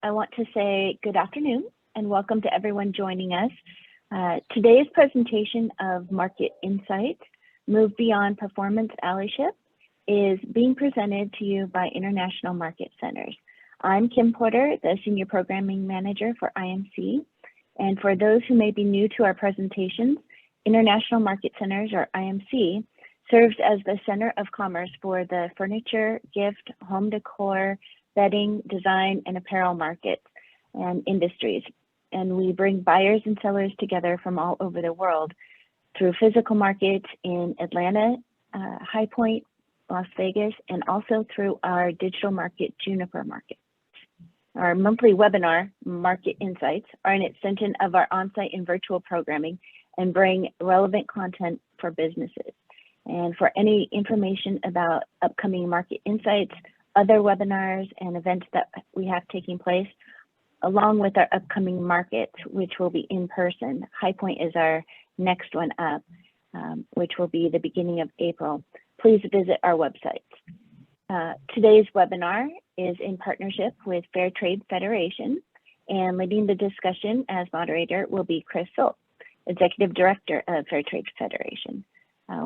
I want to say good afternoon and welcome to everyone joining us. Today's presentation of Market Insights, Move Beyond Performance Allyship, is being presented to you by International Market Centers. I'm Kim Porter, the Senior Programming Manager for IMC. And for those who may be new to our presentations, International Market Centers, or IMC, serves as the center of commerce for the furniture, gift, home decor, bedding, design, and apparel markets and industries. And we bring buyers and sellers together from all over the world through physical markets in Atlanta, High Point, Las Vegas, and also through our digital market, Juniper Market. Our monthly webinar, Market Insights, are an extension of our on-site and virtual programming and bring relevant content for businesses. And for any information about upcoming Market Insights, other webinars and events that we have taking place, along with our upcoming markets, which will be in person. High Point is our next one up, which will be the beginning of April. Please visit our websites. Today's webinar is in partnership with Fair Trade Federation, and leading the discussion as moderator will be Chris Solt, Executive Director of Fair Trade Federation.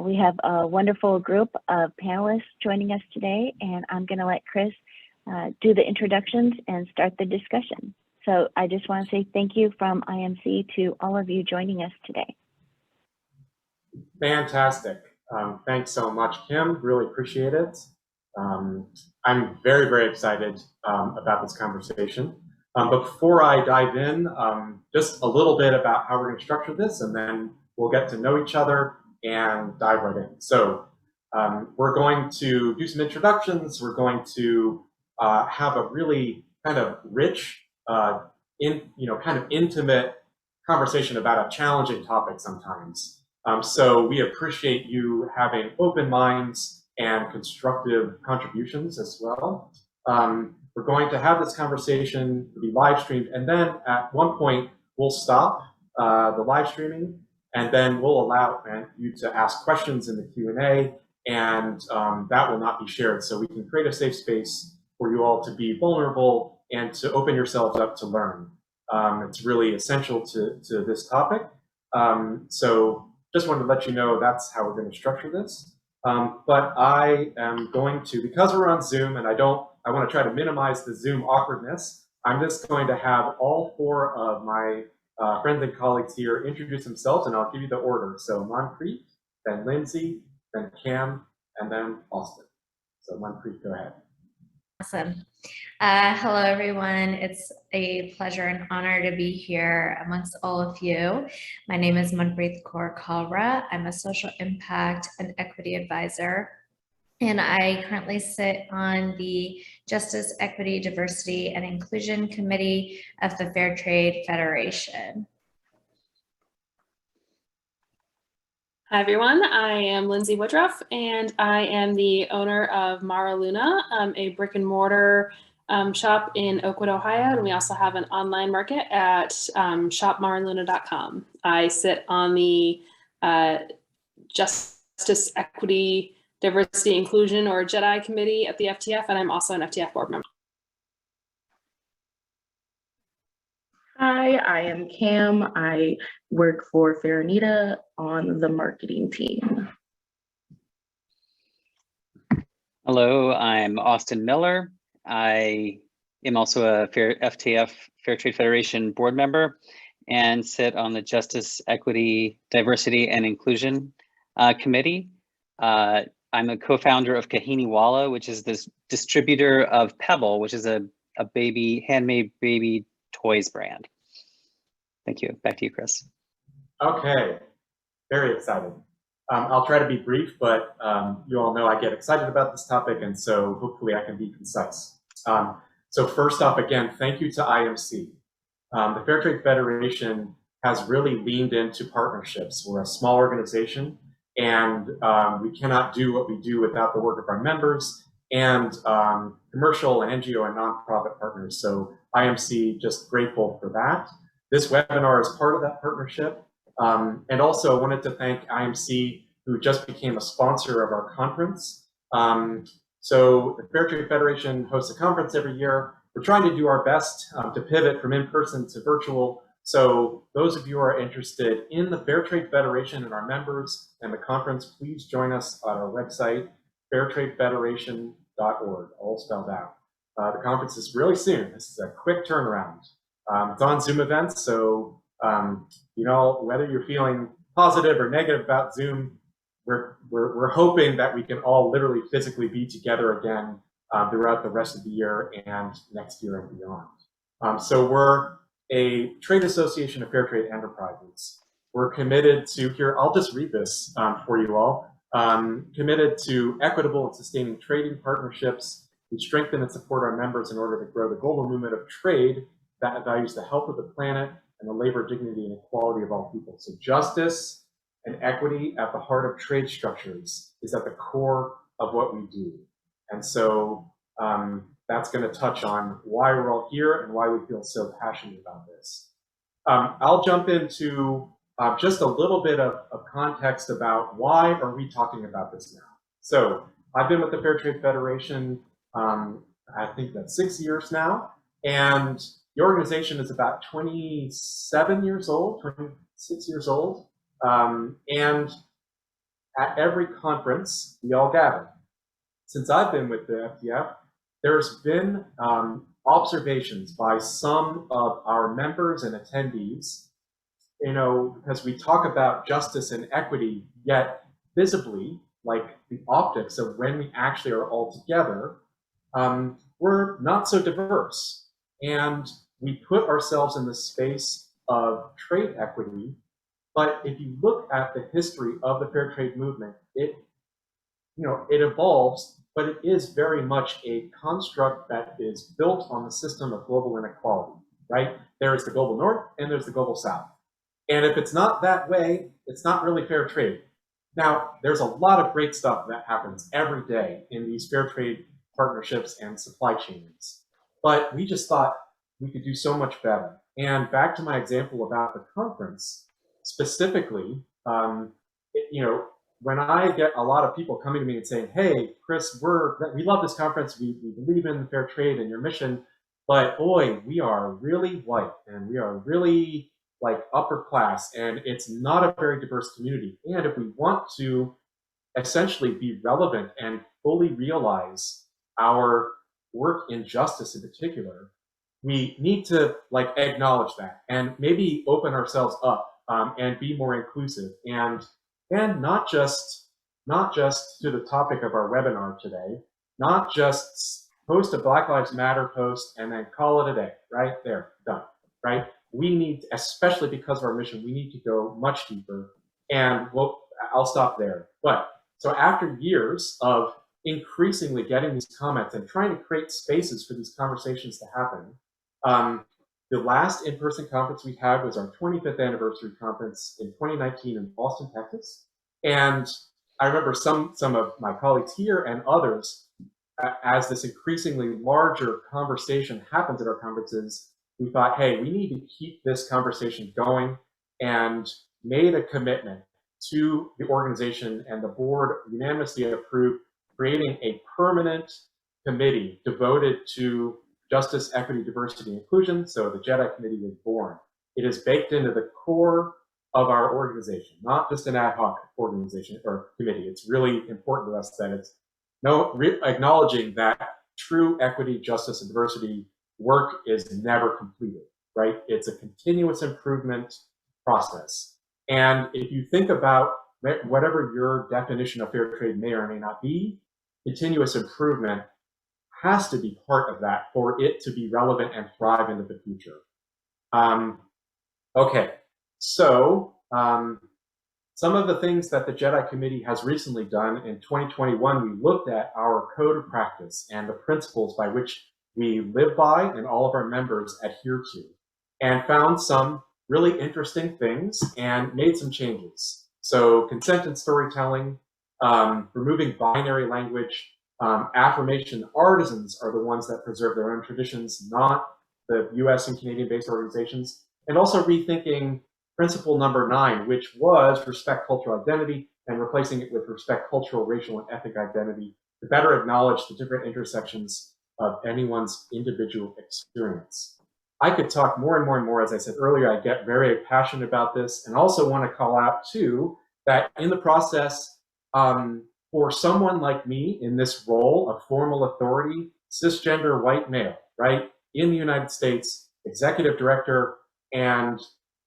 We have a wonderful group of panelists joining us today, and I'm going to let Chris do the introductions and start the discussion. So I just want to say thank you from IMC to all of you joining us today. Fantastic. Thanks so much, Kim. Really appreciate it. I'm very, very excited about this conversation. But before I dive in, just a little bit about how we're going to structure this, and then we'll get to know each other and dive right in. So we're going to do some introductions. We're going to have a really kind of rich, kind of intimate conversation about a challenging topic sometimes. So we appreciate you having open minds and constructive contributions as well. We're going to have this conversation be live streamed, and then at one point we'll stop the live streaming, and then we'll allow you to ask questions in the Q&A, and that will not be shared. So we can create a safe space for you all to be vulnerable and to open yourselves up to learn. It's really essential to this topic. So just wanted to let you know that's how we're going to structure this. But I am going to, because we're on Zoom and I want to try to minimize the Zoom awkwardness, I'm just going to have all four of my friends and colleagues here introduce themselves, and I'll give you the order. So Manpreet, then Lindsay, then Cam, and then Austin. So Manpreet, go ahead. Awesome. Hello, everyone. It's a pleasure and honor to be here amongst all of you. My name is Manpreet Kaur Kalra. I'm a social impact and equity advisor, and I currently sit on the Justice, Equity, Diversity, and Inclusion Committee of the Fair Trade Federation. Hi, everyone. I am Lindsay Woodruff, and I am the owner of Maraluna, a brick and mortar shop in Oakwood, Ohio. And we also have an online market at shopmaraluna.com. I sit on the Justice, Equity, Diversity, Inclusion, or JEDI Committee at the FTF, and I'm also an FTF board member. Hi, I am Cam. I work for Fair Anita on the marketing team. Hello, I'm Austin Miller. I am also a FTF, Fair Trade Federation board member, and sit on the Justice, Equity, Diversity, and Inclusion Committee. I'm a co-founder of Kahiniwala, which is this distributor of Pebble, which is a handmade baby toys brand. Thank you. Back to you, Chris. Okay, very excited. I'll try to be brief, but you all know I get excited about this topic, and so hopefully I can be concise. So first off, again, thank you to IMC. The Fair Trade Federation has really leaned into partnerships. We're a small organization, and we cannot do what we do without the work of our members and commercial and NGO and nonprofit partners. So IMC, just grateful for that. This webinar is part of that partnership. And also I wanted to thank IMC, who just became a sponsor of our conference. So the Fair Trade Federation hosts a conference every year, we're trying to do our best to pivot from in-person to virtual. So those of you who are interested in the Fair Trade Federation and our members and the conference, please join us on our website, fairtradefederation.org, all spelled out. The conference is really soon. This is a quick turnaround. It's on Zoom events, so you know, whether you're feeling positive or negative about Zoom, we're hoping that we can all literally physically be together again throughout the rest of the year and next year and beyond. So we're a trade association of fair trade enterprises. We're committed to, here, I'll just read this for you all, committed to equitable and sustaining trading partnerships. We strengthen and support our members in order to grow the global movement of trade that values the health of the planet and the labor, dignity, and equality of all people. So justice and equity at the heart of trade structures is at the core of what we do. And so that's going to touch on why we're all here and why we feel so passionate about this. I'll jump into just a little bit of context about why are we talking about this now. So I've been with the Fair Trade Federation, I think that's 6 years now, and the organization is about 27 years old, 26 years old, and at every conference, we all gather. Since I've been with the FTF, there's been observations by some of our members and attendees, you know, because we talk about justice and equity, yet visibly, like the optics of when we actually are all together, we're not so diverse. And we put ourselves in the space of trade equity, but if you look at the history of the fair trade movement, it evolves, but it is very much a construct that is built on the system of global inequality, right? There is the global north and there's the global south. And if it's not that way, it's not really fair trade. Now, there's a lot of great stuff that happens every day in these fair trade partnerships and supply chains, but we just thought we could do so much better. And back to my example about the conference, specifically, when I get a lot of people coming to me and saying, hey, Chris, we love this conference, we believe in fair trade and your mission, but boy, we are really white and we are really like upper class and it's not a very diverse community. And if we want to essentially be relevant and fully realize our work in justice in particular, we need to like acknowledge that and maybe open ourselves up and be more inclusive and not just to the topic of our webinar today, not just post a Black Lives Matter post and then call it a day, right there, done, right? We need, especially because of our mission, we need to go much deeper. And I'll stop there. But so after years of increasingly getting these comments and trying to create spaces for these conversations to happen, the last in-person conference we had was our 25th anniversary conference in 2019 in Austin, Texas. And I remember some of my colleagues here and others, as this increasingly larger conversation happens at our conferences, we thought, hey, we need to keep this conversation going, and made a commitment to the organization, and the board unanimously approved creating a permanent committee devoted to justice, equity, diversity, and inclusion. So the JEDI Committee was born. It is baked into the core of our organization, not just an ad hoc organization or committee. It's really important to us that it's acknowledging that true equity, justice, and diversity work is never completed, right? It's a continuous improvement process. And if you think about whatever your definition of fair trade may or may not be, continuous improvement has to be part of that for it to be relevant and thrive into the future. Okay, so some of the things that the JEDI Committee has recently done in 2021, we looked at our code of practice and the principles by which we live by and all of our members adhere to, and found some really interesting things and made some changes. So consent and storytelling, removing binary language, affirmation artisans are the ones that preserve their own traditions, not the US and Canadian-based organizations, and also rethinking principle number 9, which was respect cultural identity, and replacing it with respect cultural, racial, and ethnic identity to better acknowledge the different intersections of anyone's individual experience. I could talk more and more and more. As I said earlier, I get very passionate about this, and also want to call out too that in the process, for someone like me in this role of formal authority, cisgender white male, right, in the United States, executive director, and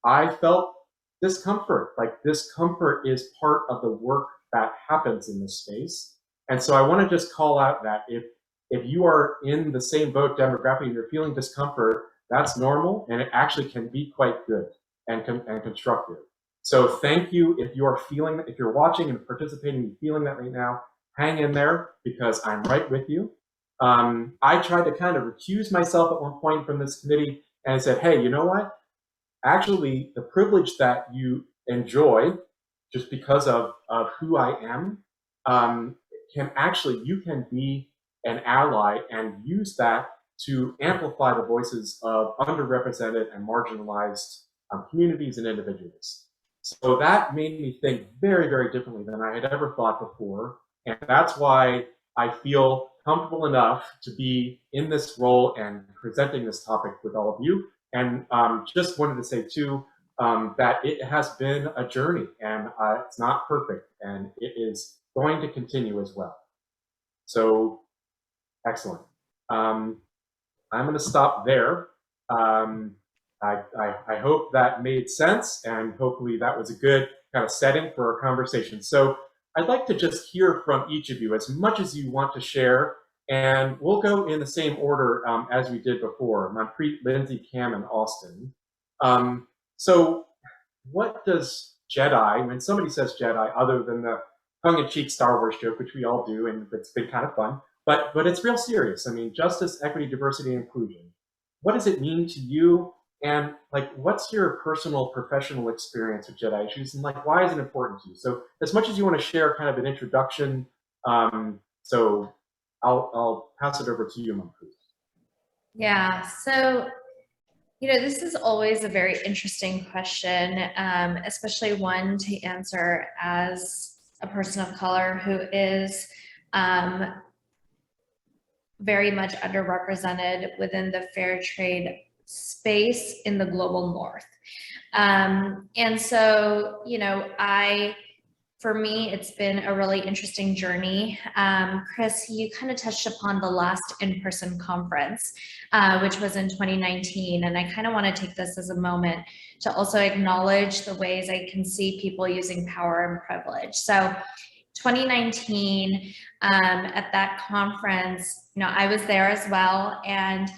I felt discomfort. Like, discomfort is part of the work that happens in this space. And so I want to just call out that if you are in the same boat demographic and you're feeling discomfort, that's normal, and it actually can be quite good and constructive. So thank you. If you are feeling, if you're watching and participating and feeling that right now, hang in there, because I'm right with you. I tried to kind of recuse myself at one point from this committee and said, hey, you know what? Actually, the privilege that you enjoy just because of who I am, you can be an ally and use that to amplify the voices of underrepresented and marginalized communities and individuals. So that made me think very, very differently than I had ever thought before. And that's why I feel comfortable enough to be in this role and presenting this topic with all of you. And just wanted to say too, that it has been a journey, and it's not perfect, and it is going to continue as well. So, excellent. I'm going to stop there. I hope that made sense, and hopefully that was a good kind of setting for our conversation. So I'd like to just hear from each of you as much as you want to share, and we'll go in the same order as we did before: Manpreet, Lindsay, Cam, and Austin. So what does JEDI, when somebody says JEDI, other than the tongue-in-cheek Star Wars joke, which we all do, and it's been kind of fun, but it's real serious. I mean, justice, equity, diversity, and inclusion. What does it mean to you? And like, what's your personal professional experience with JEDI issues, and like, why is it important to you? So as much as you want to share kind of an introduction, so I'll pass it over to you, Manpreet. Yeah, so, this is always a very interesting question, especially one to answer as a person of color who is very much underrepresented within the fair trade space in the global north. And so, for me, it's been a really interesting journey. Chris, you kind of touched upon the last in-person conference, which was in 2019. And I kind of want to take this as a moment to also acknowledge the ways I can see people using power and privilege. So 2019, at that conference, I was there as well. And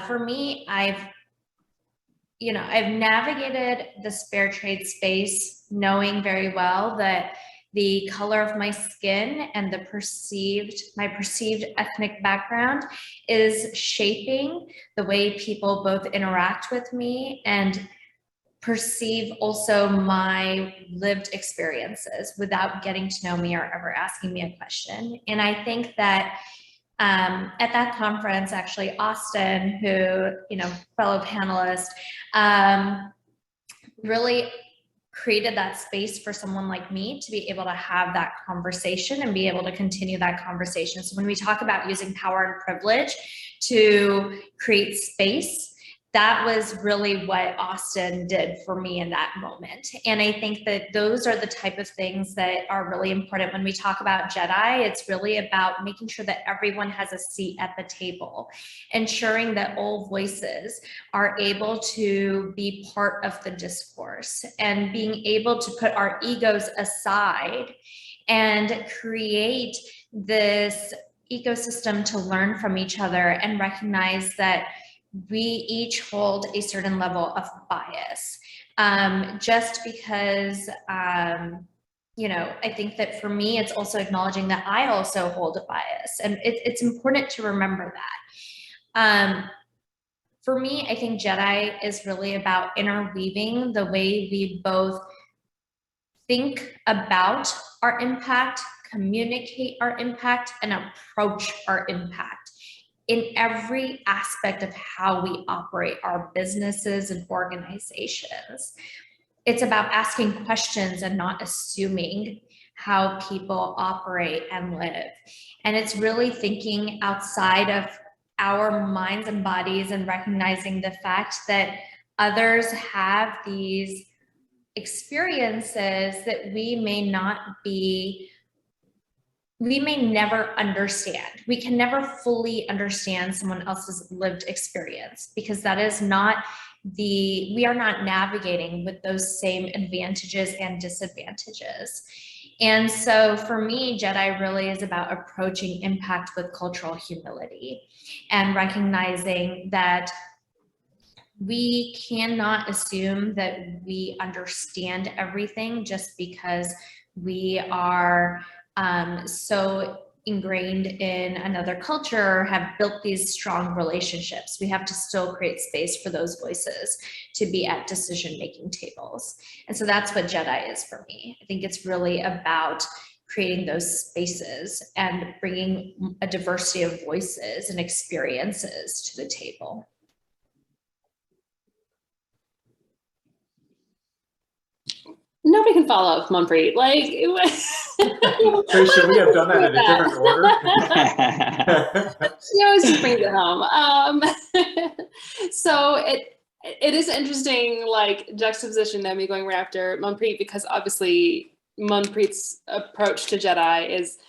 for me, I've navigated this fair trade space knowing very well that the color of my skin and my perceived ethnic background is shaping the way people both interact with me and perceive also my lived experiences without getting to know me or ever asking me a question. And I think that at that conference, actually, Austin, who, fellow panelist, really created that space for someone like me to be able to have that conversation and be able to continue that conversation. So when we talk about using power and privilege to create space, that was really what Austin did for me in that moment. And I think that those are the type of things that are really important when we talk about JEDI. It's really about making sure that everyone has a seat at the table, ensuring that all voices are able to be part of the discourse, and being able to put our egos aside and create this ecosystem to learn from each other and recognize that we each hold a certain level of bias. Just because, I think that for me, it's also acknowledging that I also hold a bias, and it's important to remember that. For me, I think JEDI is really about interweaving the way we both think about our impact, communicate our impact, and approach our impact in every aspect of how we operate our businesses and organizations. It's about asking questions and not assuming how people operate and live. And it's really thinking outside of our minds and bodies and recognizing the fact that others have these experiences that we may never understand. We can never fully understand someone else's lived experience because that is not we are not navigating with those same advantages and disadvantages. And so for me, JEDI really is about approaching impact with cultural humility and recognizing that we cannot assume that we understand everything just because we are so ingrained in another culture, have built these strong relationships. We have to still create space for those voices to be at decision-making tables. And so that's what JEDI is for me. I think it's really about creating those spaces and bringing a diversity of voices and experiences to the table. Nobody can follow up Manpreet. Like, it was. So should we have done that in a different order? She always just brings it home. So it is interesting, like, juxtaposition of me going right after Manpreet, because obviously Manpreet's approach to JEDI is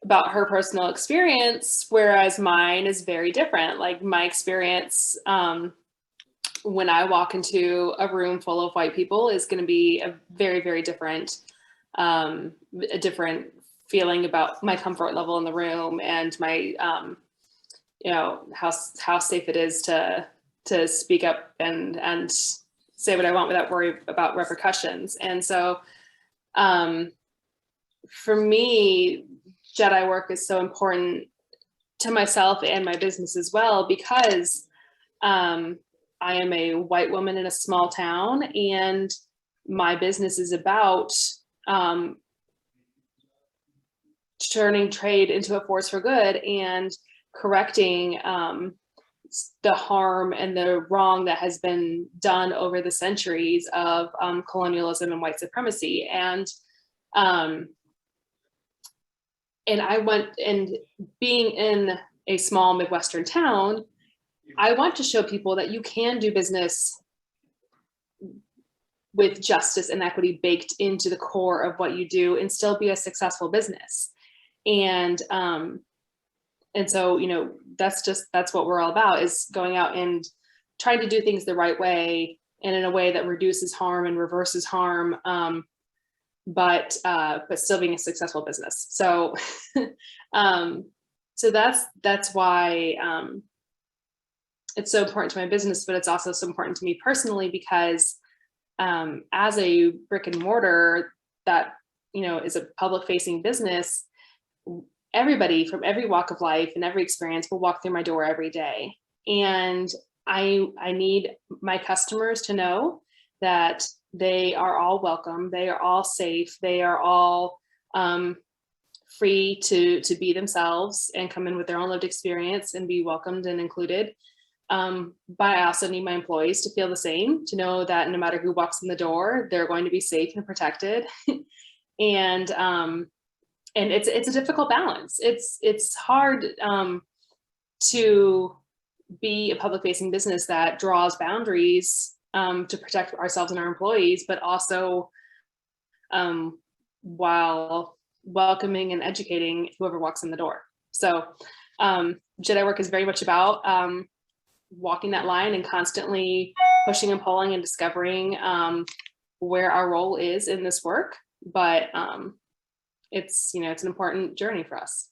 about her personal experience, whereas mine is very different. Like, my experience when I walk into a room full of white people is going to be a very, very different, a different feeling about my comfort level in the room and my, you know, how safe it is to speak up and say what I want without worry about repercussions. And so, for me, JEDI work is so important to myself and my business as well, because I am a white woman in a small town, and my business is about turning trade into a force for good and correcting the harm and the wrong that has been done over the centuries of colonialism and white supremacy. And I went, and being in a small Midwestern town, I want to show people that you can do business with justice and equity baked into the core of what you do and still be a successful business. And so, you know, that's what we're all about, is going out and trying to do things the right way and in a way that reduces harm and reverses harm, but still being a successful business. So, so that's why it's so important to my business, but it's also so important to me personally, because as a brick and mortar that, you know, is a public facing business, everybody from every walk of life and every experience will walk through my door every day. And I need my customers to know that they are all welcome, they are all safe, they are all free to be themselves and come in with their own lived experience and be welcomed and included. But I also need my employees to feel the same, to know that no matter who walks in the door, they're going to be safe and protected. And it's a difficult balance. It's hard to be a public facing business that draws boundaries to protect ourselves and our employees, but also while welcoming and educating whoever walks in the door. So JEDI work is very much about walking that line and constantly pushing and pulling and discovering where our role is in this work. But it's, you know, it's an important journey for us.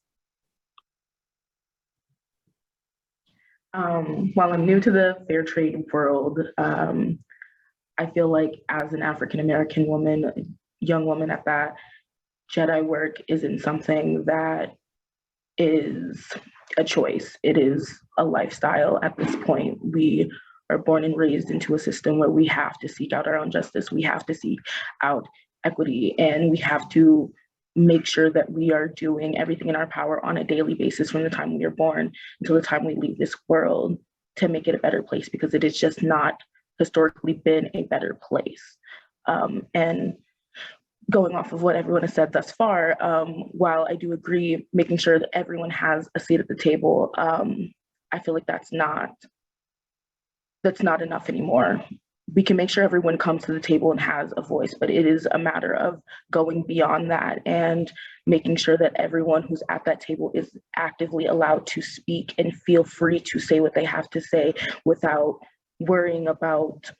While I'm new to the fair trade world, I feel like as an African-American woman, young woman at that, JEDI work isn't something that is a choice. It is a lifestyle at this point. We are born and raised into a system where we have to seek out our own justice. We have to seek out equity, and we have to make sure that we are doing everything in our power on a daily basis from the time we are born until the time we leave this world to make it a better place, because it has just not historically been a better place. And going off of what everyone has said thus far, while I do agree making sure that everyone has a seat at the table, I feel like that's not enough anymore. We can make sure everyone comes to the table and has a voice, but it is a matter of going beyond that and making sure that everyone who's at that table is actively allowed to speak and feel free to say what they have to say without worrying about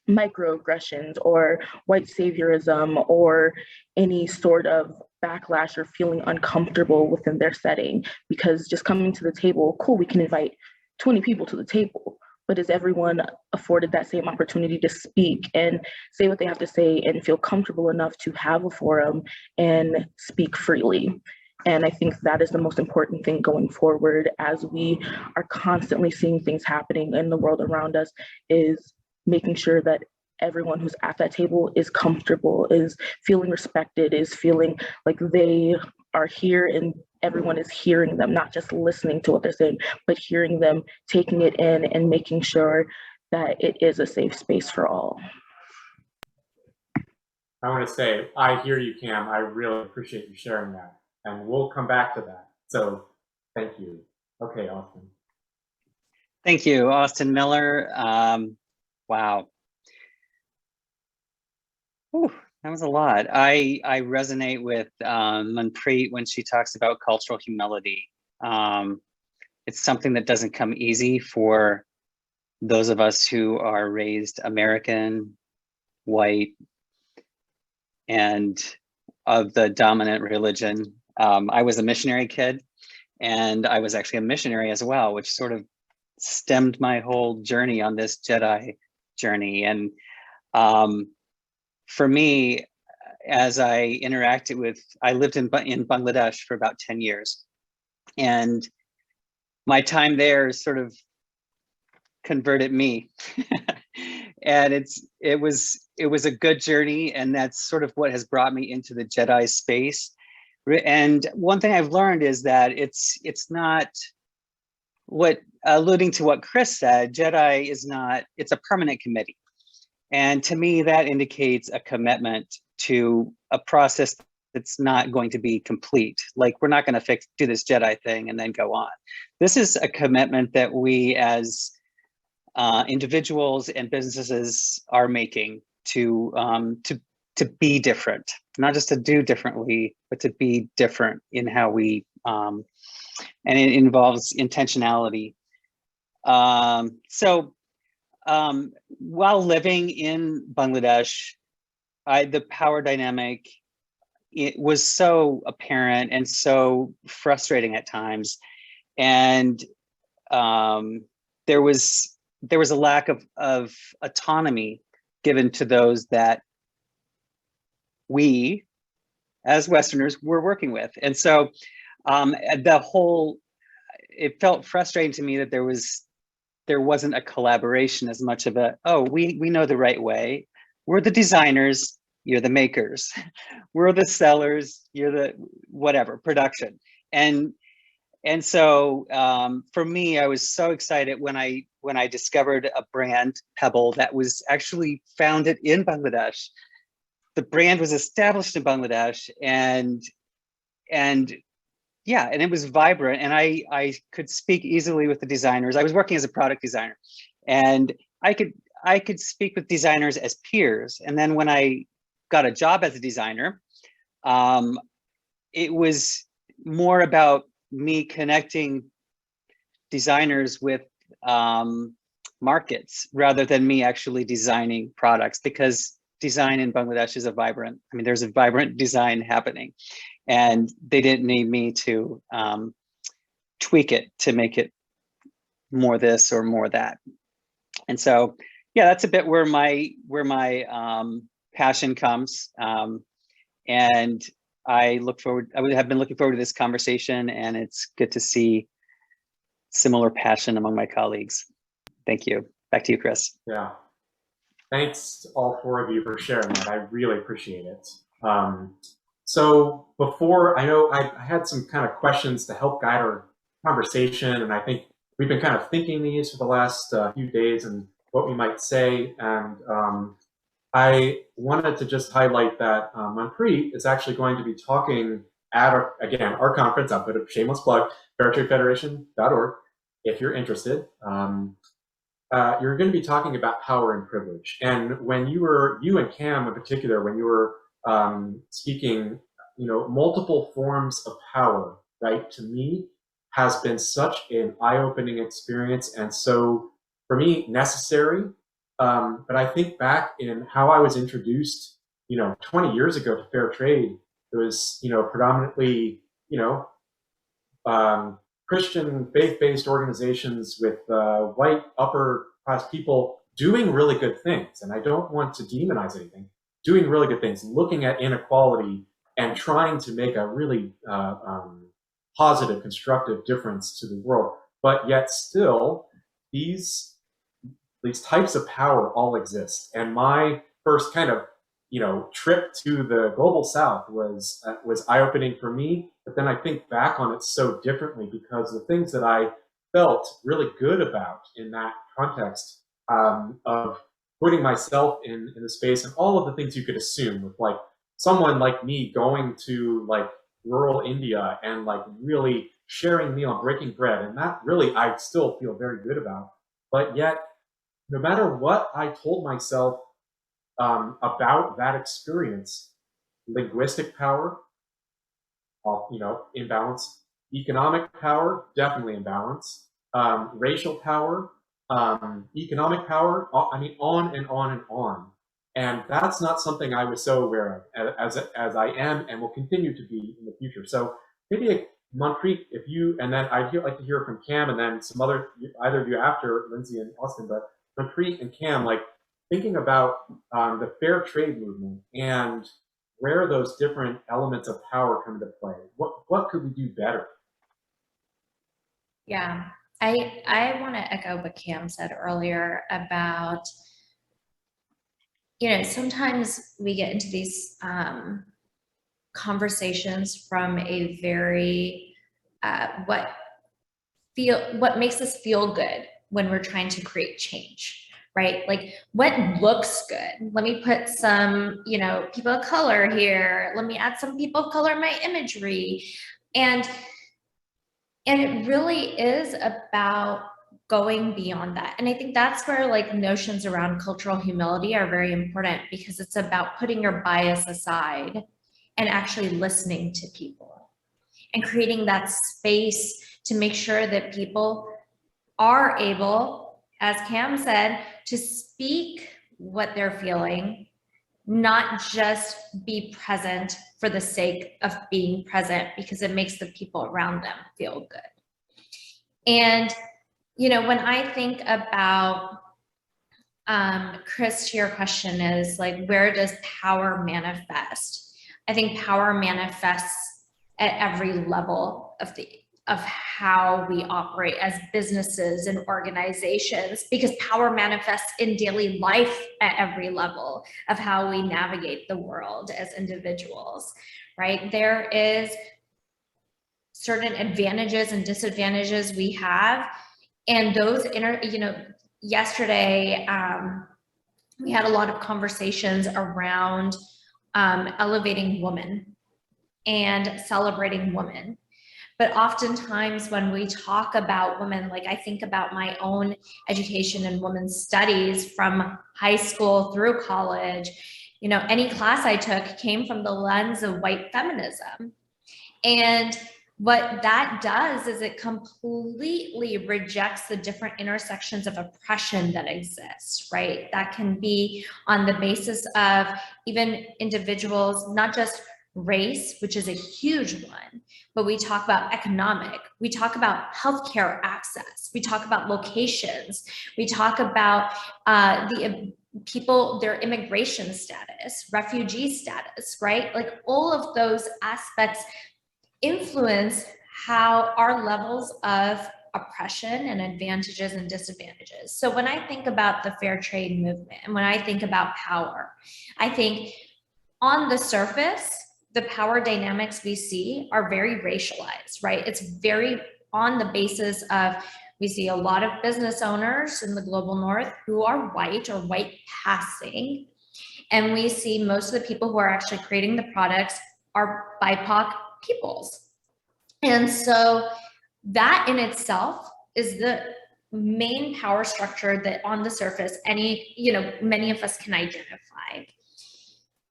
microaggressions or white saviorism or any sort of backlash or feeling uncomfortable within their setting. Because just coming to the table, cool, we can invite 20 people to the table, but is everyone afforded that same opportunity to speak and say what they have to say and feel comfortable enough to have a forum and speak freely? And I think that is the most important thing going forward, as we are constantly seeing things happening in the world around us, is making sure that everyone who's at that table is comfortable, is feeling respected, is feeling like they are here and everyone is hearing them, not just listening to what they're saying, but hearing them, taking it in, and making sure that it is a safe space for all. I want to say, I hear you, Cam. I really appreciate you sharing that. And we'll come back to that. So thank you. Okay, Austin. Thank you, Austin Miller. Wow. Whew, that was a lot. I resonate with Manpreet when she talks about cultural humility. It's something that doesn't come easy for those of us who are raised American, white, and of the dominant religion. I was a missionary kid, and I was actually a missionary as well, which sort of stemmed my whole journey on this JEDI journey. And for me, as I interacted with, I lived in Bangladesh for about 10 years. And my time there sort of converted me. And it was a good journey. And that's sort of what has brought me into the JEDI space. And one thing I've learned is that it's not what, alluding to what Chris said, JEDI is not, it's a permanent committee. And to me, that indicates a commitment to a process that's not going to be complete. Like, we're not going to do this JEDI thing and then go on. This is a commitment that we as individuals and businesses are making to be different, not just to do differently, but to be different in how we, and it involves intentionality. While living in Bangladesh, the power dynamic, it was so apparent and so frustrating at times. And there was a lack of autonomy given to those that we, as Westerners, were working with. And so it felt frustrating to me that there wasn't a collaboration as much of a, oh, we know the right way. We're the designers, you're the makers. We're the sellers, you're the whatever, production. And so for me, I was so excited when I discovered a brand, Pebble, that was actually founded in Bangladesh. The brand was established in Bangladesh, and yeah, and it was vibrant, and I could speak easily with the designers. I was working as a product designer, and I could speak with designers as peers. And then when I got a job as a designer, it was more about me connecting designers with markets rather than me actually designing products, because design in Bangladesh is there's a vibrant design happening. And they didn't need me to tweak it to make it more this or more that. And so, yeah, that's a bit where my passion comes. And I have been looking forward to this conversation, and it's good to see similar passion among my colleagues. Thank you. Back to you, Chris. Yeah. Thanks all four of you for sharing that. I really appreciate it. So before, I know I had some kind of questions to help guide our conversation, and I think we've been kind of thinking these for the last few days and what we might say. And I wanted to just highlight that Manpreet is actually going to be talking at, our conference. I'll put a shameless plug, fairtradefederation.org. if you're interested. You're going to be talking about power and privilege. And when you and Cam in particular, when you were speaking, multiple forms of power, right, to me has been such an eye-opening experience, and so for me necessary. But I think back in how I was introduced, 20 years ago to fair trade. It was, predominantly, Christian faith-based organizations with white upper class people doing really good things. And I don't want to demonize anything, doing really good things, looking at inequality and trying to make a really positive, constructive difference to the world. But yet still, these types of power all exist. And my first kind of trip to the global south was eye-opening for me, but then I think back on it so differently because the things that I felt really good about in that context of putting myself in the space and all of the things you could assume with like someone like me going to like rural India and like really sharing meal and breaking bread, and that really I still feel very good about. But yet, no matter what I told myself about that experience, linguistic power, imbalance, economic power, definitely imbalance, racial power, economic power, I mean, on and on and on. And that's not something I was so aware of as I am and will continue to be in the future. So maybe Manpreet, if you, and then I'd like to hear from Cam and then some either of you after, Lindsay and Austin, but Manpreet and Cam, like thinking about the fair trade movement and where those different elements of power come into play. What could we do better? Yeah, I want to echo what Cam said earlier about, sometimes we get into these conversations from a very what makes us feel good when we're trying to create change. Right? Like what looks good? Let me put some, people of color here. Let me add some people of color in my imagery. And it really is about going beyond that. And I think that's where like notions around cultural humility are very important, because it's about putting your bias aside and actually listening to people and creating that space to make sure that people are able, as Cam said, to speak what they're feeling, not just be present for the sake of being present because it makes the people around them feel good. And, when I think about, Chris, your question is like, where does power manifest? I think power manifests at every level of how we operate as businesses and organizations, because power manifests in daily life at every level of how we navigate the world as individuals, right? There is certain advantages and disadvantages we have, and those yesterday we had a lot of conversations around elevating women and celebrating women. But oftentimes when we talk about women, like I think about my own education in women's studies from high school through college, any class I took came from the lens of white feminism. And what that does is it completely rejects the different intersections of oppression that exist, right? That can be on the basis of even individuals, not just race, which is a huge one, but we talk about economic, we talk about healthcare access, we talk about locations, we talk about the people, their immigration status, refugee status, right? Like all of those aspects influence how our levels of oppression and advantages and disadvantages. So when I think about the fair trade movement and when I think about power, I think on the surface, the power dynamics we see are very racialized, right? It's very on the basis of, we see a lot of business owners in the global north who are white or white passing. And we see most of the people who are actually creating the products are BIPOC peoples. And so that in itself is the main power structure that on the surface, many of us can identify.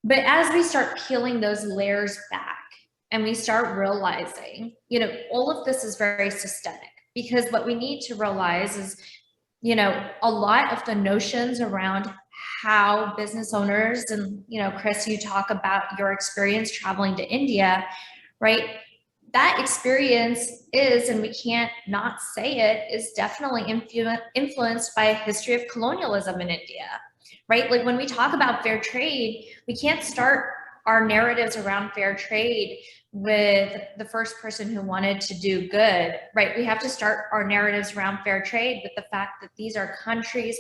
But as we start peeling those layers back and we start realizing, all of this is very systemic, because what we need to realize is, a lot of the notions around how business owners, and, Chris, you talk about your experience traveling to India, right? That experience is, and we can't not say it, is definitely influenced by a history of colonialism in India, right? Like when we talk about fair trade, we can't start our narratives around fair trade with the first person who wanted to do good, right? We have to start our narratives around fair trade with the fact that these are countries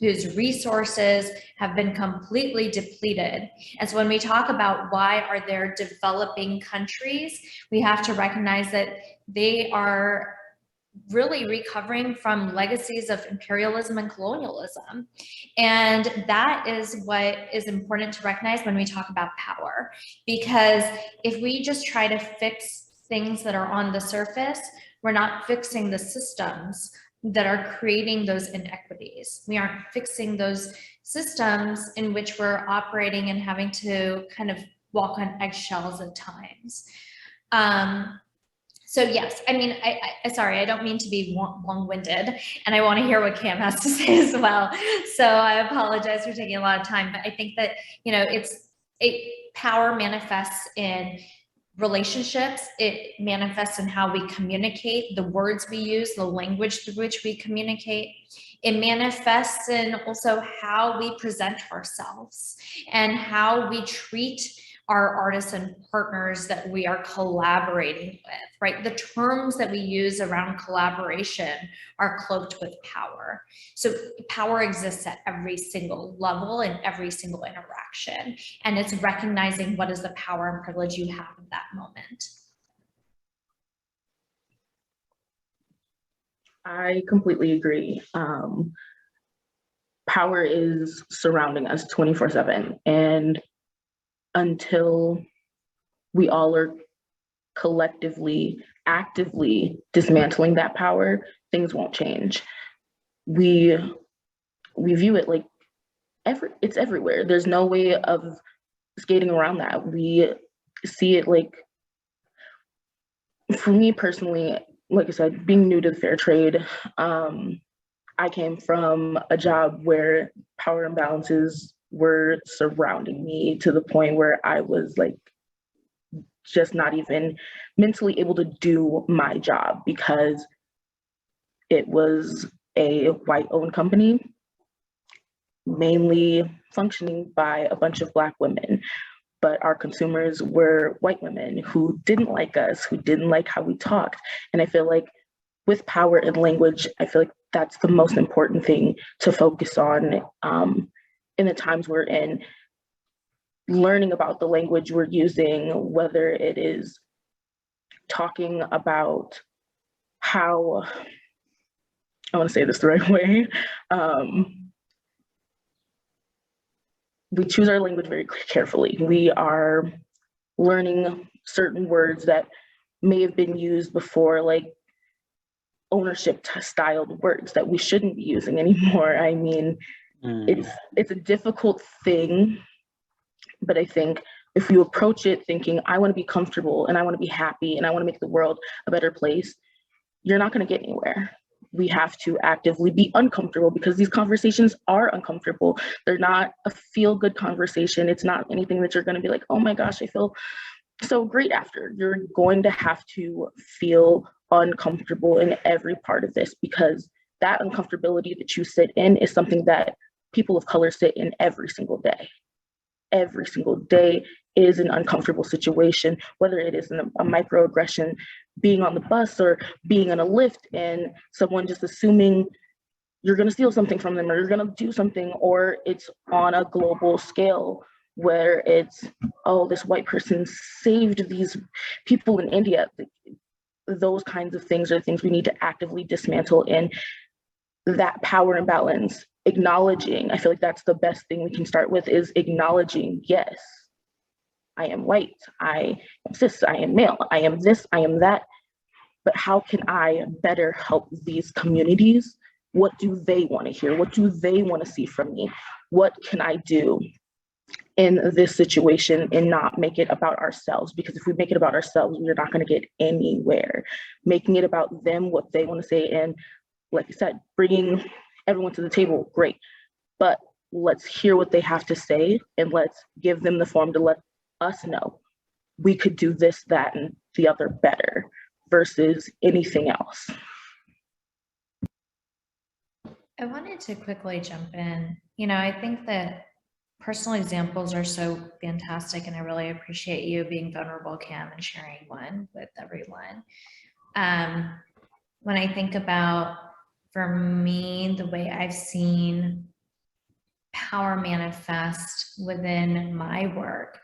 whose resources have been completely depleted. And so when we talk about why are there developing countries, we have to recognize that they are really recovering from legacies of imperialism and colonialism. And that is what is important to recognize when we talk about power. Because if we just try to fix things that are on the surface, we're not fixing the systems that are creating those inequities. We aren't fixing those systems in which we're operating and having to kind of walk on eggshells at times. So yes, I mean, sorry, I don't mean to be long-winded, and I want to hear what Cam has to say as well. So I apologize for taking a lot of time, but I think that, power manifests in relationships. It manifests in how we communicate, the words we use, the language through which we communicate. It manifests in also how we present ourselves and how we treat our artists and partners that we are collaborating with, right? The terms that we use around collaboration are cloaked with power. So power exists at every single level and every single interaction. And it's recognizing what is the power and privilege you have in that moment. I completely agree. Power is surrounding us 24/7, and until we all are collectively, actively dismantling that power, things won't change. We view it like it's everywhere. There's no way of skating around that. We see it like, for me personally, like I said, being new to the fair trade, I came from a job where power imbalances were surrounding me to the point where I was like just not even mentally able to do my job because it was a white-owned company, mainly functioning by a bunch of Black women. But our consumers were white women who didn't like us, who didn't like how we talked. And I feel like with power and language, I feel like that's the most important thing to focus on in the times we're in. Learning about the language we're using, whether it is talking about how, I want to say this the right way, we choose our language very carefully. We are learning certain words that may have been used before, like ownership styled words that we shouldn't be using anymore. I mean, it's a difficult thing, but I think if you approach it thinking, I want to be comfortable and I want to be happy and I want to make the world a better place, you're not going to get anywhere. We have to actively be uncomfortable because these conversations are uncomfortable. They're not a feel-good conversation. It's not anything that you're going to be like, oh my gosh, I feel so great after. You're going to have to feel uncomfortable in every part of this, because that uncomfortability that you sit in is something that people of color sit in every single day. Every single day is an uncomfortable situation, whether it is a microaggression, being on the bus or being in a lift and someone just assuming you're going to steal something from them or you're going to do something, or it's on a global scale where it's, oh, this white person saved these people in India. Those kinds of things are things we need to actively dismantle in that power imbalance. Acknowledging, I feel like that's the best thing we can start with, is acknowledging, yes, I am white, I am cis, I am male, I am this, I am that. but how can I better help these communities? What do they want to hear? What do they want to see from me? What can I do in this situation and not make it about ourselves? Because if we make it about ourselves, we're not going to get anywhere. Making it about them, what they want to say, and like I said, bringing everyone to the table, great. But let's hear what they have to say and let's give them the forum to let us know we could do this, that, and the other better versus anything else. I wanted to quickly jump in. You know, I think that personal examples are so fantastic, and I really appreciate you being vulnerable, Cam, and sharing one with everyone. When I think about, for me, the way I've seen power manifest within my work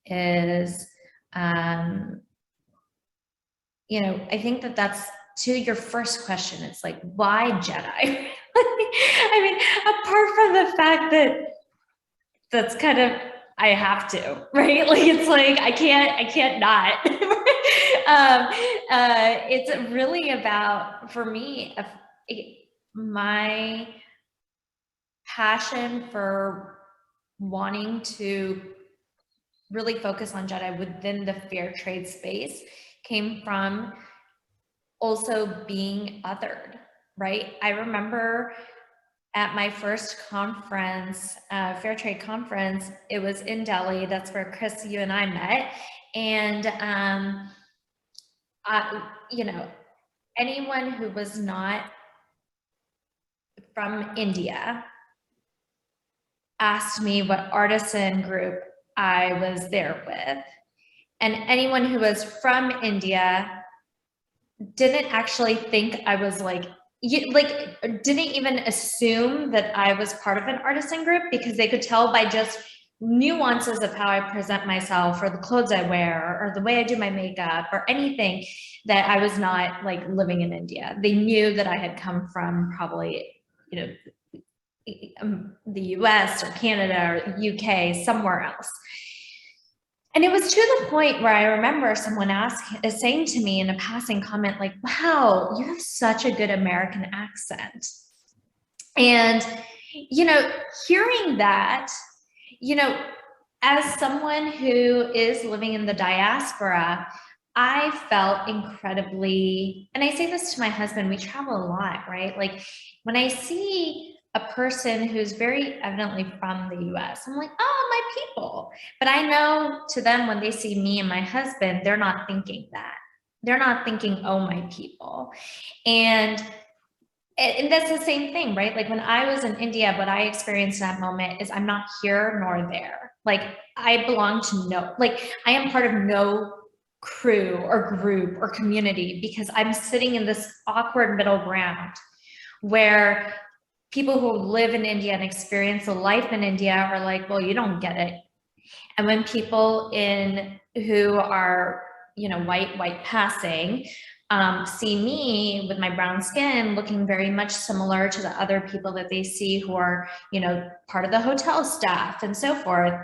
is, you know, I think that that's to your first question. It's like, why Jedi? I mean, apart from the fact that that's kind of, I have to, right? Like, it's like, I can't not. It's really about, for me, my passion for wanting to really focus on Jedi within the fair trade space came from also being othered, right? I remember at my first conference, Fair Trade Conference, it was in Delhi. That's where Chris, you and I met. And, you know, anyone who was not from India asked me what artisan group I was there with. And anyone who was from India didn't actually think I was like, didn't even assume that I was part of an artisan group, because they could tell by just nuances of how I present myself, or the clothes I wear, or the way I do my makeup, or anything, that I was not like living in India. They knew that I had come from probably, you know, the US or Canada or UK, somewhere else. And it was to the point where I remember someone saying to me in a passing comment, like, wow, you have such a good American accent. And, you know, hearing that, you know, as someone who is living in the diaspora, I felt incredibly, and I say this to my husband, we travel a lot, right? Like, when I see a person who's very evidently from the US, I'm like, oh, my people. But I know to them, when they see me and my husband, they're not thinking that. They're not thinking, oh, my people. And that's the same thing, right? Like, when I was in India, what I experienced in that moment is I'm not here nor there. Like, I belong to no, like, I am part of no crew or group or community, because I'm sitting in this awkward middle ground where people who live in India and experience the life in India are like, well, you don't get it. And when people who are, you know, white passing, see me with my brown skin looking very much similar to the other people that they see who are, you know, part of the hotel staff and so forth.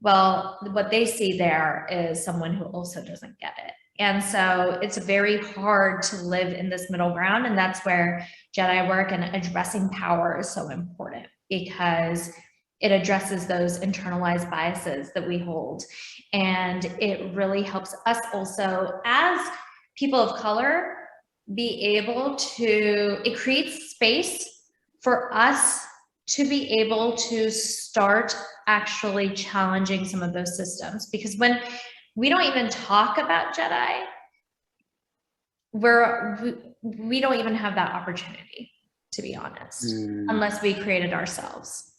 Well, what they see there is someone who also doesn't get it. And so it's very hard to live in this middle ground. And that's where Jedi work and addressing power is so important, because it addresses those internalized biases that we hold. And it really helps us also, as people of color, be able to, it creates space for us to be able to start actually challenging some of those systems. Because when we don't even talk about Jedi, we don't even have that opportunity, to be honest, unless we create it ourselves.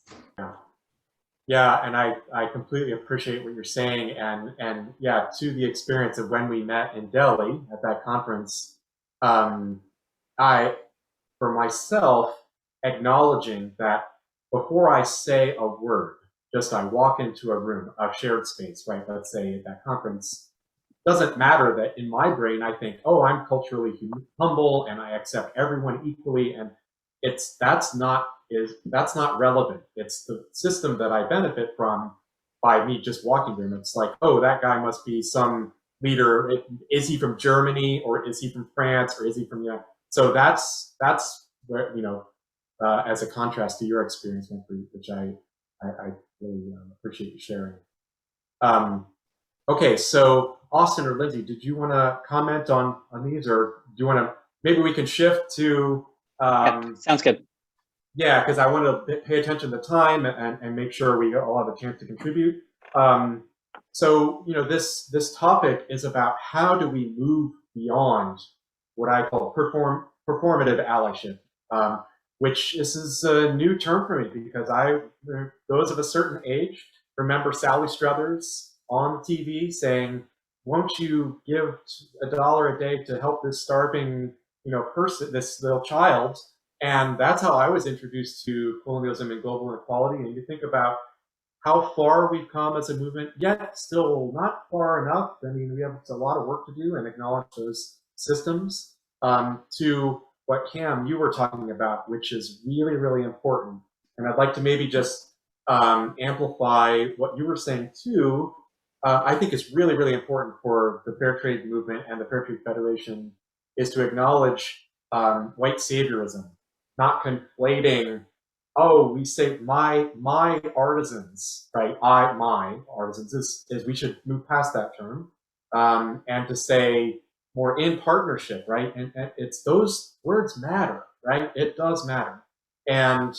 Yeah, and I completely appreciate what you're saying, and yeah, to the experience of when we met in Delhi at that conference, I, for myself, acknowledging that before I say a word, just I walk into a room, a shared space, right? Let's say at that conference, doesn't matter that in my brain I think, oh, I'm culturally humble and I accept everyone equally, and that's not relevant. It's the system that I benefit from by me just walking there. And it's like, oh, that guy must be some leader, is he from Germany or is he from France or is he from So that's where, as a contrast to your experience, Manpreet, which I really appreciate you sharing. Okay, so Austin or Lindsay, did you want to comment on these, or do you want to? Maybe we can shift to. Sounds good. Yeah, because I want to pay attention to time and make sure we all have a chance to contribute. So this topic is about how do we move beyond what I call performative allyship, which this is a new term for me because those of a certain age remember Sally Struthers on TV saying, "Won't you give $1 a day to help this starving person, this little child?" And that's how I was introduced to colonialism and global inequality. And you think about how far we've come as a movement, yet still not far enough. I mean, we have a lot of work to do and acknowledge those systems, to what Cam, you were talking about, which is really, really important. And I'd like to maybe just amplify what you were saying too. I think it's really, really important for the fair trade movement and the Fair Trade Federation is to acknowledge white saviorism, not conflating, oh, we say my artisans, right? My artisans is we should move past that term, and to say more in partnership, right? And it's those words matter, right? It does matter, and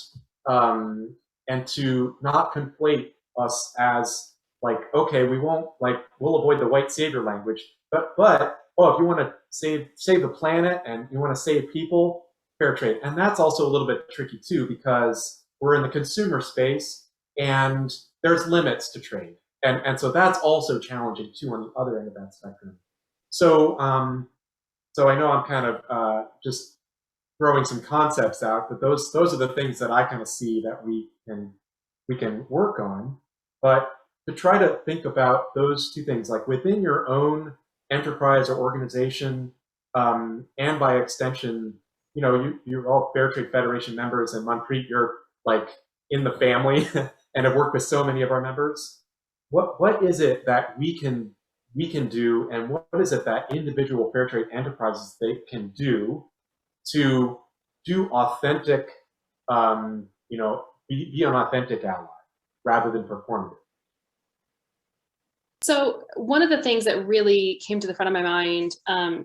to not conflate us as like, okay, we'll avoid the white savior language, but if you want to save the planet and you want to save people, fair trade. And that's also a little bit tricky too, because we're in the consumer space and there's limits to trade. And so that's also challenging too on the other end of that spectrum. So so I know I'm kind of just throwing some concepts out, but those are the things that I kind of see that we can work on. But to try to think about those two things, like within your own enterprise or organization, and by extension, you're all Fair Trade Federation members, and Manpreet, you're like in the family and have worked with so many of our members. What is it that we can do, and what is it that individual fair trade enterprises they can do to do authentic, be an authentic ally rather than performative? So one of the things that really came to the front of my mind,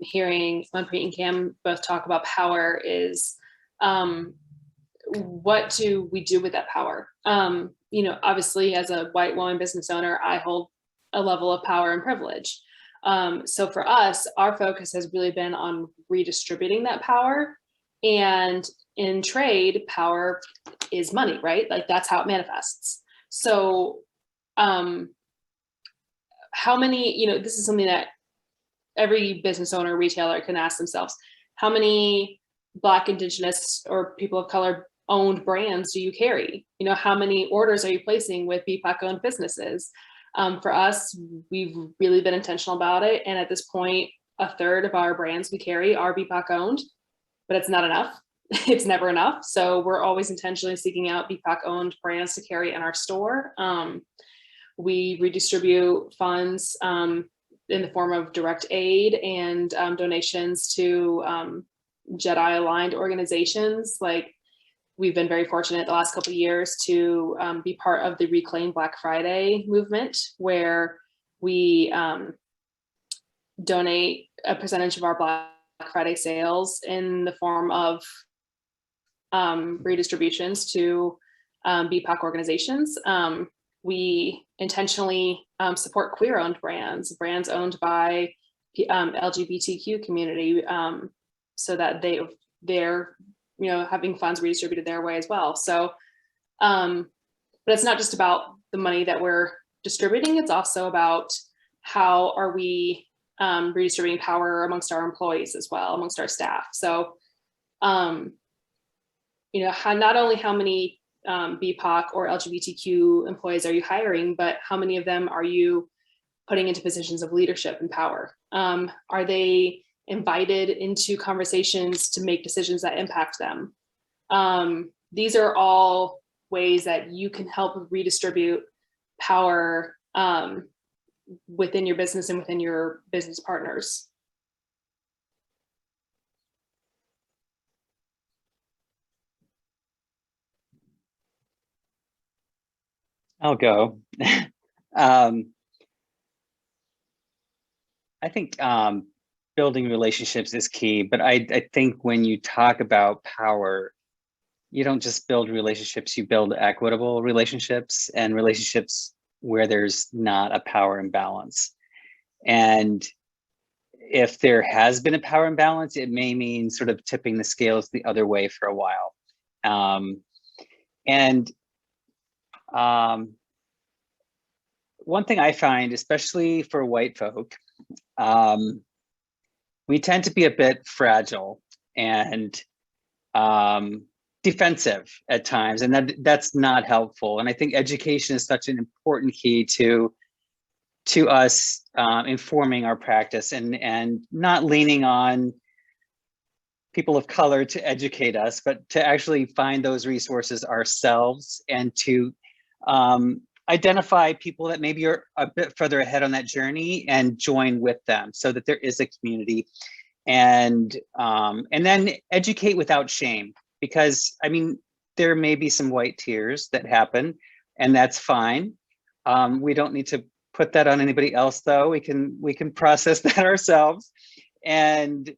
hearing Manpreet and Cam both talk about power is, what do we do with that power? Obviously as a white woman business owner, I hold a level of power and privilege. So for us, our focus has really been on redistributing that power. And in trade, power is money, right? Like that's how it manifests. So, how many, this is something that every business owner, retailer can ask themselves, how many Black, Indigenous, or people of color owned brands do you carry? How many orders are you placing with BPAC owned businesses? For us, we've really been intentional about it. And at this point, 1/3 of our brands we carry are BPAC owned, but it's not enough. It's never enough. So we're always intentionally seeking out BPAC owned brands to carry in our store. We redistribute funds in the form of direct aid and donations to JEDI aligned organizations. Like we've been very fortunate the last couple of years to be part of the Reclaim Black Friday movement, where we donate a percentage of our Black Friday sales in the form of redistributions to BPAC organizations. We intentionally support queer-owned brands owned by LGBTQ community, so that they're having funds redistributed their way as well. So, but it's not just about the money that we're distributing; it's also about how are we redistributing power amongst our employees as well, amongst our staff. So, not only how many BPOC or LGBTQ employees are you hiring, but how many of them are you putting into positions of leadership and power? Are they invited into conversations to make decisions that impact them? These are all ways that you can help redistribute power within your business and within your business partners? I'll go. I think building relationships is key, but I think when you talk about power, you don't just build relationships, you build equitable relationships and relationships where there's not a power imbalance. And if there has been a power imbalance, it may mean sort of tipping the scales the other way for a while. One thing I find, especially for white folk, we tend to be a bit fragile and defensive at times, and that's not helpful. And I think education is such an important key to us informing our practice and not leaning on people of color to educate us, but to actually find those resources ourselves and to identify people that maybe are a bit further ahead on that journey and join with them so that there is a community, and then educate without shame, because I mean, there may be some white tears that happen, and that's fine. We don't need to put that on anybody else, though. We can process that ourselves, and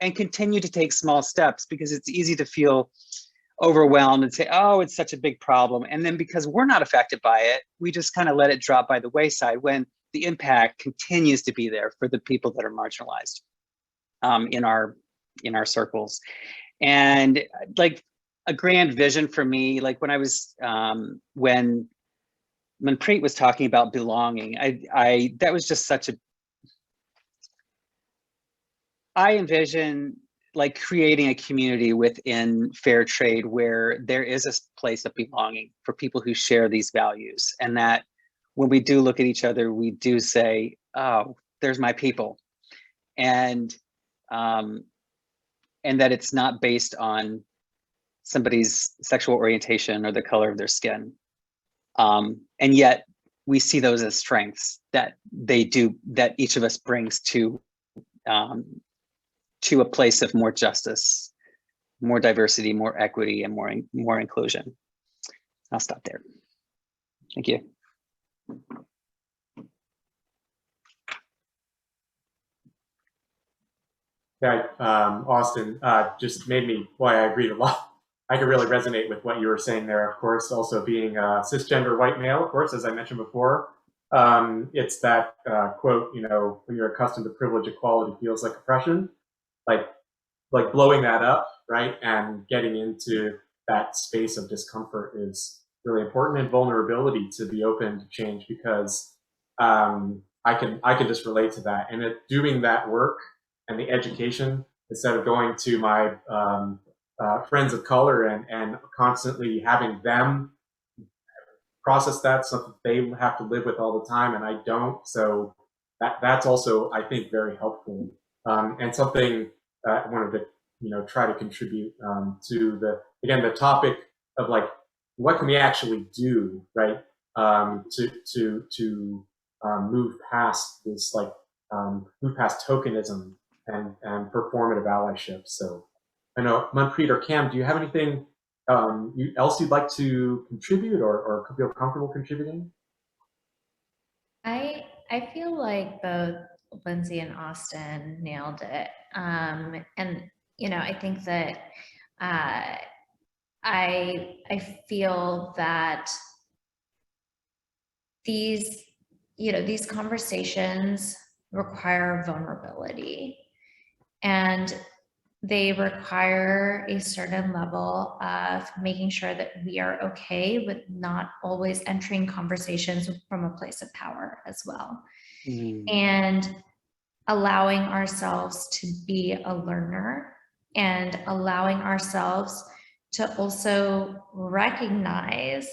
continue to take small steps, because it's easy to feel overwhelmed and say, oh, it's such a big problem. And then because we're not affected by it, we just kind of let it drop by the wayside when the impact continues to be there for the people that are marginalized in our circles. And like a grand vision for me, like when I was, when Manpreet was talking about belonging, that was just such a, I envision like creating a community within fair trade where there is a place of belonging for people who share these values, and that when we do look at each other, we do say, oh, there's my people, and that it's not based on somebody's sexual orientation or the color of their skin. And yet we see those as strengths that that each of us brings to a place of more justice, more diversity, more equity, and more inclusion. I'll stop there. Thank you. Yeah, Austin, just made me, I agreed a lot. I could really resonate with what you were saying there, of course, also being a cisgender white male, of course, as I mentioned before. It's that quote, when you're accustomed to privilege, equality feels like oppression. Like blowing that up, right, and getting into that space of discomfort is really important, and vulnerability to be open to change, because I can just relate to that. And doing that work and the education, instead of going to my friends of color and constantly having them process that, something they have to live with all the time, and I don't. So that's also, I think, very helpful, and something I wanted to try to contribute to the topic of like, what can we actually do, right, to move past this, like move past tokenism and performative allyship. So I know, Manpreet or Cam, do you have anything else you'd like to contribute or feel comfortable contributing? I feel like both Lindsay and Austin nailed it. And I think that I feel that these conversations require vulnerability, and they require a certain level of making sure that we are okay with not always entering conversations from a place of power as well. And allowing ourselves to be a learner, and allowing ourselves to also recognize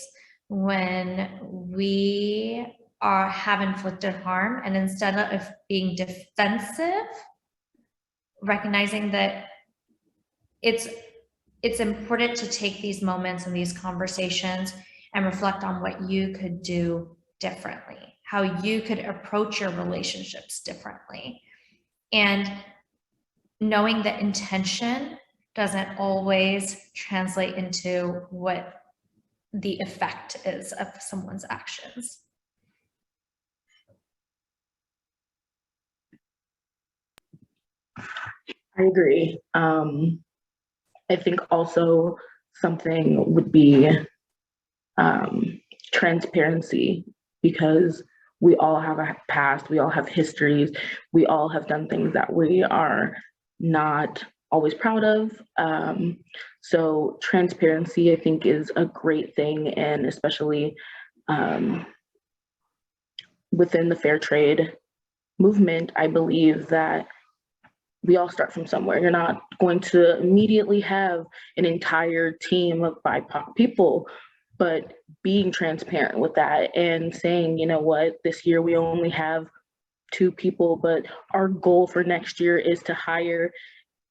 when we have inflicted harm, and instead of being defensive, recognizing that it's important to take these moments and these conversations and reflect on what you could do differently. how you could approach your relationships differently. And knowing that intention doesn't always translate into what the effect is of someone's actions. I agree. I think also something would be transparency, because we all have a past, we all have histories, we all have done things that we are not always proud of. So transparency, I think, is a great thing, and especially within the fair trade movement, I believe that we all start from somewhere. You're not going to immediately have an entire team of BIPOC people, but being transparent with that and saying, you know what, this year we only have 2 people, but our goal for next year is to hire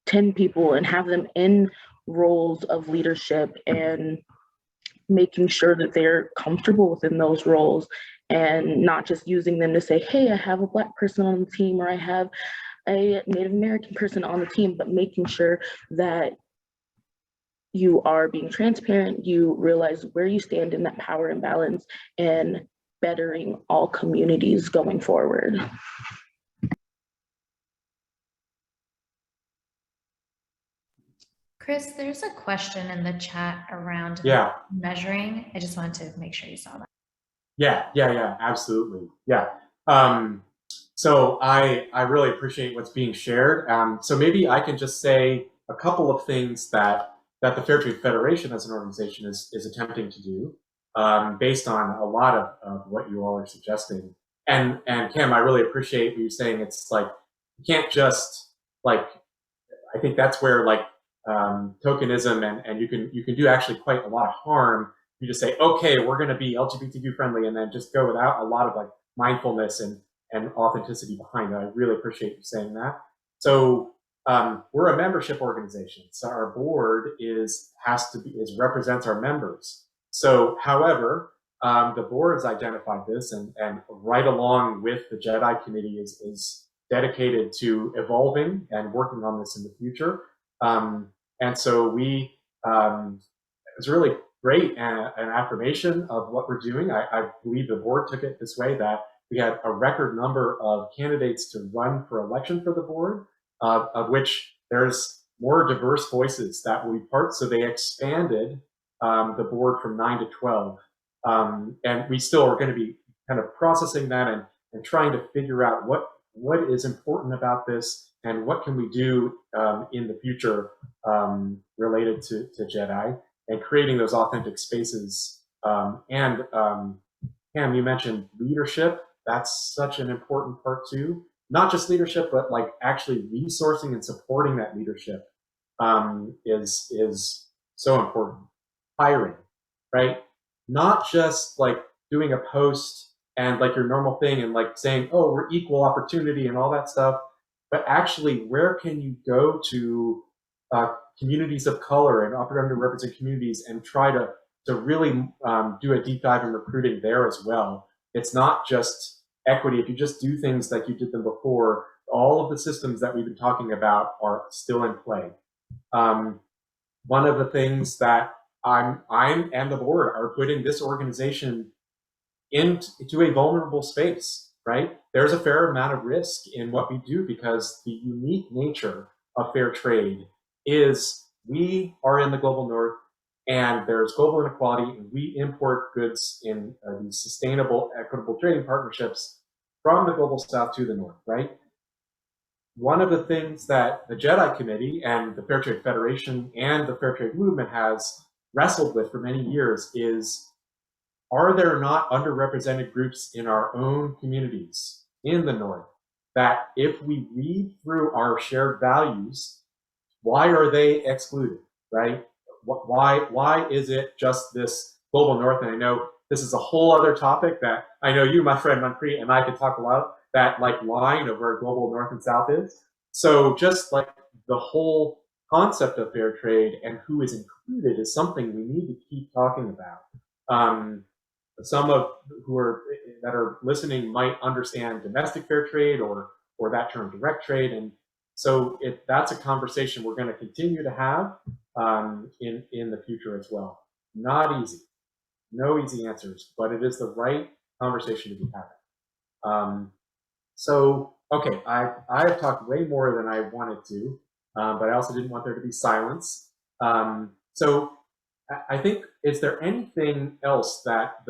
10 people and have them in roles of leadership, and making sure that they're comfortable within those roles, and not just using them to say, hey, I have a Black person on the team, or I have a Native American person on the team, but making sure that you are being transparent, you realize where you stand in that power imbalance, and bettering all communities going forward. Chris, there's a question in the chat around measuring. I just wanted to make sure you saw that. Yeah, absolutely. Yeah. So I really appreciate what's being shared. So maybe I can just say a couple of things that the Fair Trade Federation as an organization is attempting to do, based on a lot of what you all are suggesting. And Kim, I really appreciate what you're saying. It's like, you can't just, like, I think that's where, like, tokenism and you can do actually quite a lot of harm. You just say, okay, we're going to be LGBTQ friendly, and then just go without a lot of, like, mindfulness and authenticity behind it. I really appreciate you saying that. So we're a membership organization, so our board represents our members. So, however, the board has identified this, and right along with the JEDI committee is dedicated to evolving and working on this in the future. And so it was really great, an affirmation of what we're doing. I believe the board took it this way, that we had a record number of candidates to run for election for the board, of which there's more diverse voices that will be part. So they expanded the board from 9 to 12. And we still are going to be kind of processing that and trying to figure out what is important about this and what can we do in the future related to JEDI, and creating those authentic spaces. And Cam, you mentioned leadership. That's such an important part too. Not just leadership, but like actually resourcing and supporting that leadership is so important. Hiring, right? Not just like doing a post and like your normal thing and like saying, oh, we're equal opportunity and all that stuff, but actually, where can you go to communities of color and underrepresented communities and try to really do a deep dive in recruiting there as well? It's not just equity. If you just do things like you did them before, all of the systems that we've been talking about are still in play. One of the things that I'm and the board are putting this organization into a vulnerable space, right? There's a fair amount of risk in what we do, because the unique nature of fair trade is we are in the global north, and there's global inequality, and we import goods in these sustainable, equitable trading partnerships from the global south to the north, right? One of the things that the JEDI Committee and the Fair Trade Federation and the Fair Trade Movement has wrestled with for many years is, are there not underrepresented groups in our own communities in the north that if we read through our shared values, why are they excluded, right? Why is it just this global north? And I know this is a whole other topic that I know you, my friend Manpreet, and I could talk a lot, that like line of where global north and south is. So just like the whole concept of fair trade and who is included is something we need to keep talking about. some of that are listening might understand domestic fair trade or that term direct trade, and so that's a conversation we're going to continue to have in the future as well. Not easy, no easy answers, but it is the right conversation to be having. So okay, I have talked way more than I wanted to, but I also didn't want there to be silence. So I think, is there anything else that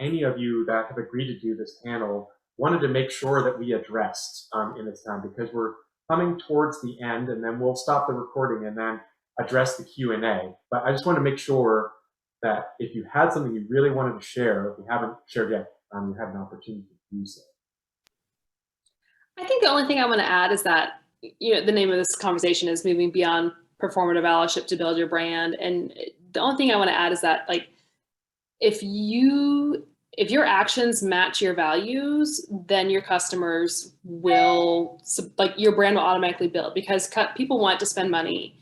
any of you that have agreed to do this panel wanted to make sure that we addressed in this time? Because we're coming towards the end, and then we'll stop the recording and then address the Q&A. But I just want to make sure that if you had something you really wanted to share, if you haven't shared yet, you have an opportunity to do so. I think the only thing I want to add is that, the name of this conversation is moving beyond performative allyship to build your brand. And the only thing I want to add is that, like, if your actions match your values, then your customers will, like, your brand will automatically build, because people want to spend money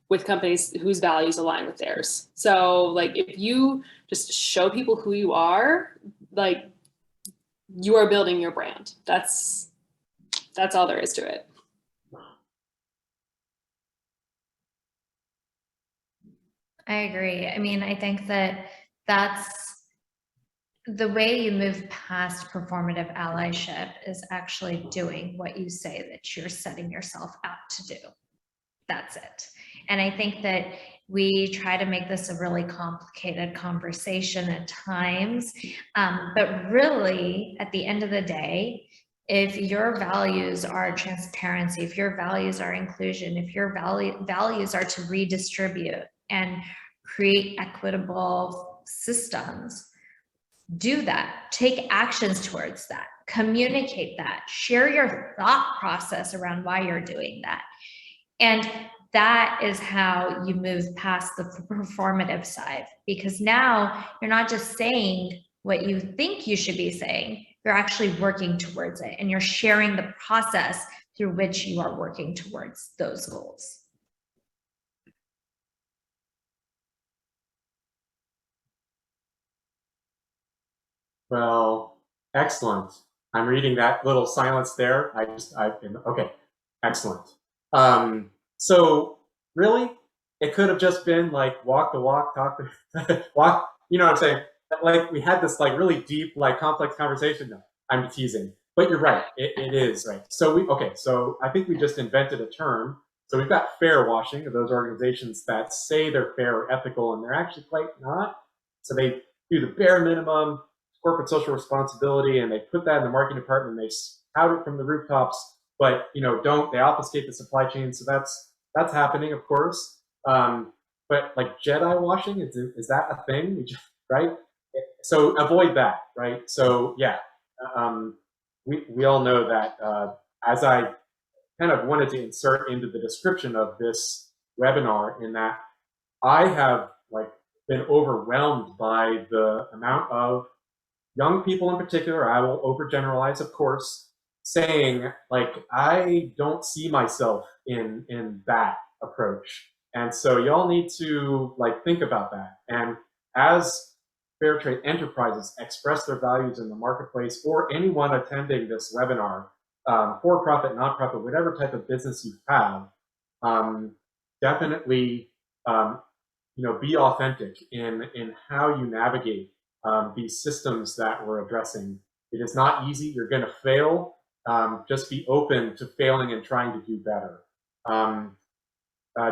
with companies whose values align with theirs. So, like, if you just show people who you are, like, you are building your brand. That's all there is to it. I agree. I mean, I think that that's the way you move past performative allyship, is actually doing what you say that you're setting yourself out to do. That's it. And I think that we try to make this a really complicated conversation at times, but really, at the end of the day, if your values are transparency, if your values are inclusion, if your values are to redistribute and create equitable systems, do that. Take actions towards that. Communicate that. Share your thought process around why you're doing that. And that is how you move past the performative side, because now you're not just saying what you think you should be saying, you're actually working towards it, and you're sharing the process through which you are working towards those goals. Well, excellent. I'm reading that little silence there. Okay, excellent. So really, it could have just been like walk the walk, talk the walk. You know what I'm saying? Like, we had this like really deep, like complex conversation. No, I'm teasing, but you're right. It is right. So so I think we just invented a term. So we've got fair washing of those organizations that say they're fair or ethical, and they're actually quite not. So they do the bare minimum corporate social responsibility, and they put that in the marketing department, and they shout it from the rooftops, but they obfuscate the supply chain. So that's happening, of course. But like JEDI washing, is that a thing? Right? So avoid that, right? So yeah, we all know that. As I kind of wanted to insert into the description of this webinar, in that I have been overwhelmed by the amount of young people in particular, I will overgeneralize, of course, saying I don't see myself in that approach. And so y'all need to think about that. And as fair trade enterprises express their values in the marketplace, or anyone attending this webinar, for-profit, nonprofit, whatever type of business you have, definitely be authentic in how you navigate these systems that we're addressing. It is not easy. You're going to fail. Just be open to failing and trying to do better.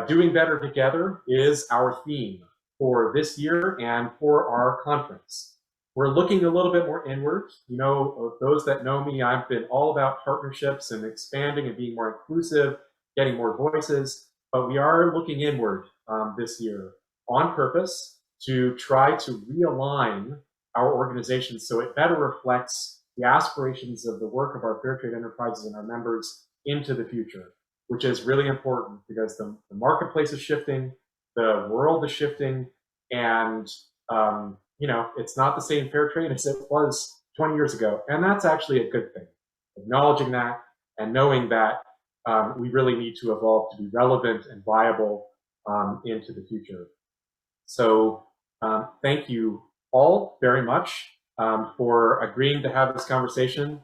Doing better together is our theme for this year and for our conference. We're looking a little bit more inward. Those that know me, I've been all about partnerships and expanding and being more inclusive, getting more voices, but we are looking inward this year on purpose to try to realign our organization so it better reflects the aspirations of the work of our fair trade enterprises and our members into the future, which is really important because the marketplace is shifting, the world is shifting, and it's not the same fair trade as it was 20 years ago. And that's actually a good thing. Acknowledging that and knowing that we really need to evolve to be relevant and viable into the future. So thank you all very much for agreeing to have this conversation.